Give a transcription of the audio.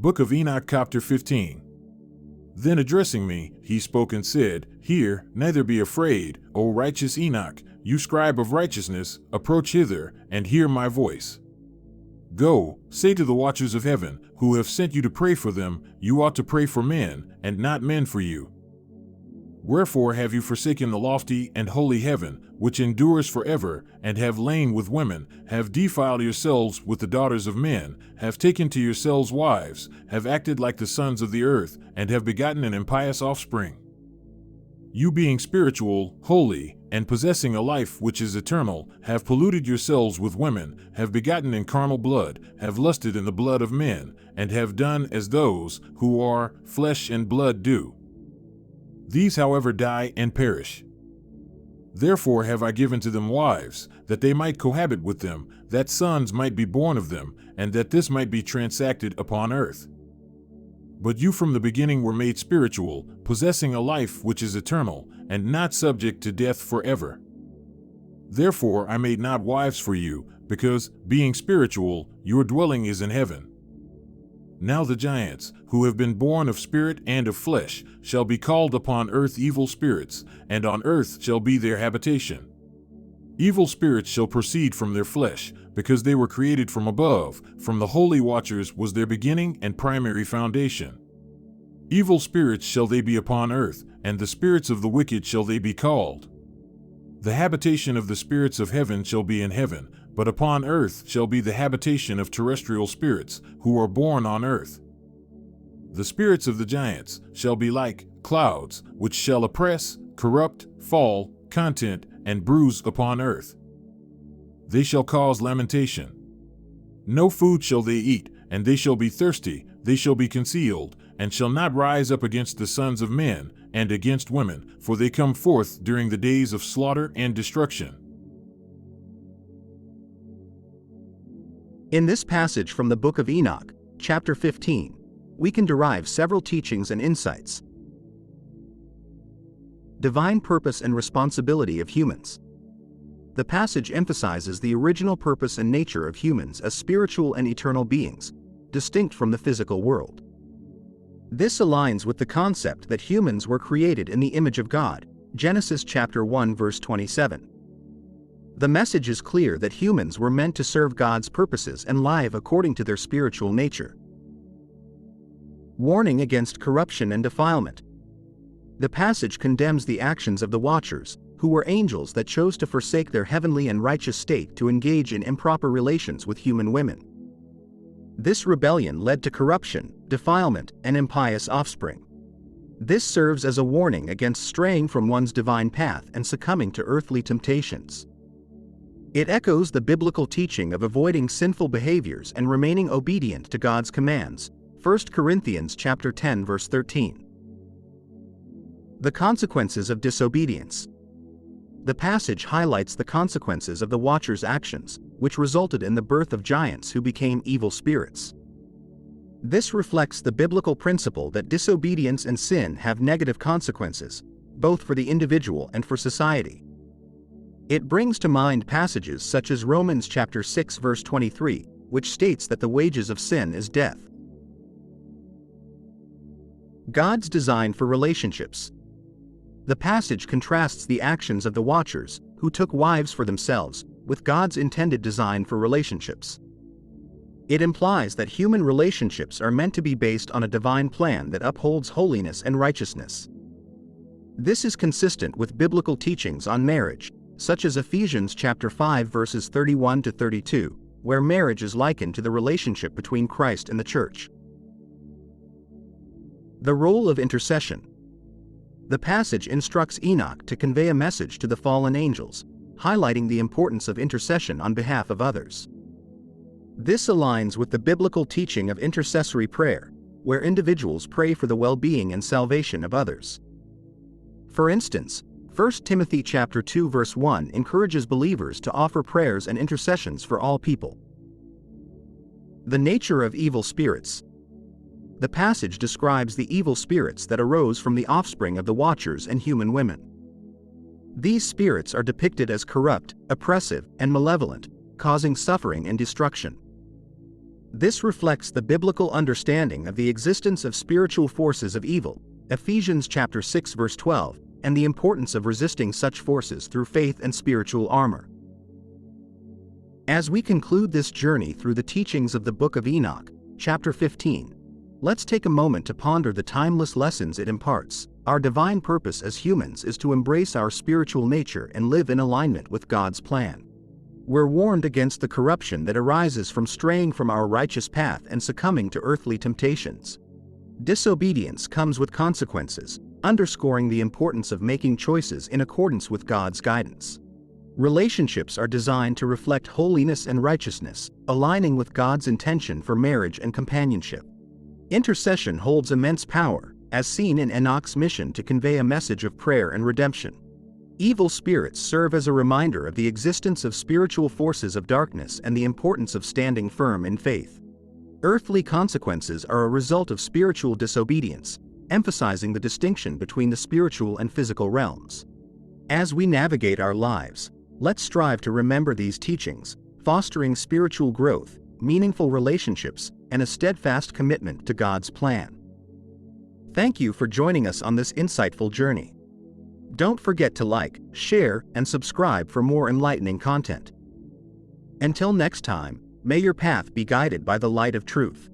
Book of Enoch, chapter 15. Then addressing me, he spoke and said, Hear, neither be afraid, O righteous Enoch, you scribe of righteousness, approach hither, and hear my voice. Go, say to the watchers of heaven, who have sent you to pray for them, you ought to pray for men, and not men for you. Wherefore have you forsaken the lofty and holy heaven, which endures forever, and have lain with women, have defiled yourselves with the daughters of men, have taken to yourselves wives, have acted like the sons of the earth, and have begotten an impious offspring? You being spiritual, holy, and possessing a life which is eternal, have polluted yourselves with women, have begotten in carnal blood, have lusted in the blood of men, and have done as those who are flesh and blood do. These, however, die and perish. Therefore have I given to them wives, that they might cohabit with them, that sons might be born of them, and that this might be transacted upon earth. But you from the beginning were made spiritual, possessing a life which is eternal, and not subject to death forever. Therefore I made not wives for you, because, being spiritual, your dwelling is in heaven. Now the giants, who have been born of spirit and of flesh, shall be called upon earth evil spirits, and on earth shall be their habitation. Evil spirits shall proceed from their flesh, because they were created from above, from the holy watchers was their beginning and primary foundation. Evil spirits shall they be upon earth, and the spirits of the wicked shall they be called. The habitation of the spirits of heaven shall be in heaven, but upon earth shall be the habitation of terrestrial spirits, who are born on earth. The spirits of the giants shall be like clouds, which shall oppress, corrupt, fall, content, and bruise upon earth. They shall cause lamentation. No food shall they eat, and they shall be thirsty, they shall be concealed, and shall not rise up against the sons of men, and against women, for they come forth during the days of slaughter and destruction. In this passage from the Book of Enoch, chapter 15, we can derive several teachings and insights. Divine purpose and responsibility of humans. The passage emphasizes the original purpose and nature of humans as spiritual and eternal beings, distinct from the physical world. This aligns with the concept that humans were created in the image of God, Genesis chapter 1 verse 27. The message is clear that humans were meant to serve God's purposes and live according to their spiritual nature. Warning against corruption and defilement. The passage condemns the actions of the watchers, who were angels that chose to forsake their heavenly and righteous state to engage in improper relations with human women. This rebellion led to corruption, defilement, and impious offspring. This serves as a warning against straying from one's divine path and succumbing to earthly temptations. It echoes the biblical teaching of avoiding sinful behaviors and remaining obedient to God's commands, 1 Corinthians chapter 10 verse 13. The consequences of disobedience. The passage highlights the consequences of the watchers' actions, which resulted in the birth of giants who became evil spirits. This reflects the biblical principle that disobedience and sin have negative consequences, both for the individual and for society. It brings to mind passages such as Romans chapter 6 verse 23, which states that the wages of sin is death. God's design for relationships. The passage contrasts the actions of the watchers, who took wives for themselves, with God's intended design for relationships. It implies that human relationships are meant to be based on a divine plan that upholds holiness and righteousness. This is consistent with biblical teachings on marriage, such as Ephesians chapter 5 verses 31 to 32, where marriage is likened to the relationship between Christ and the church. The role of intercession. The passage instructs Enoch to convey a message to the fallen angels, highlighting the importance of intercession on behalf of others. This aligns with the biblical teaching of intercessory prayer, where individuals pray for the well-being and salvation of others. For instance, 1 Timothy chapter 2 verse 1 encourages believers to offer prayers and intercessions for all people. The nature of evil spirits. The passage describes the evil spirits that arose from the offspring of the watchers and human women. These spirits are depicted as corrupt, oppressive, and malevolent, causing suffering and destruction. This reflects the biblical understanding of the existence of spiritual forces of evil, Ephesians chapter 6 verse 12, and the importance of resisting such forces through faith and spiritual armor. As we conclude this journey through the teachings of the Book of Enoch, chapter 15, let's take a moment to ponder the timeless lessons it imparts. Our divine purpose as humans is to embrace our spiritual nature and live in alignment with God's plan. We're warned against the corruption that arises from straying from our righteous path and succumbing to earthly temptations. Disobedience comes with consequences, underscoring the importance of making choices in accordance with God's guidance. Relationships are designed to reflect holiness and righteousness, aligning with God's intention for marriage and companionship. Intercession holds immense power, as seen in Enoch's mission to convey a message of prayer and redemption. Evil spirits serve as a reminder of the existence of spiritual forces of darkness and the importance of standing firm in faith. Earthly consequences are a result of spiritual disobedience, emphasizing the distinction between the spiritual and physical realms. As we navigate our lives, let's strive to remember these teachings, fostering spiritual growth, meaningful relationships, and a steadfast commitment to God's plan. Thank you for joining us on this insightful journey. Don't forget to like, share, and subscribe for more enlightening content. Until next time, may your path be guided by the light of truth.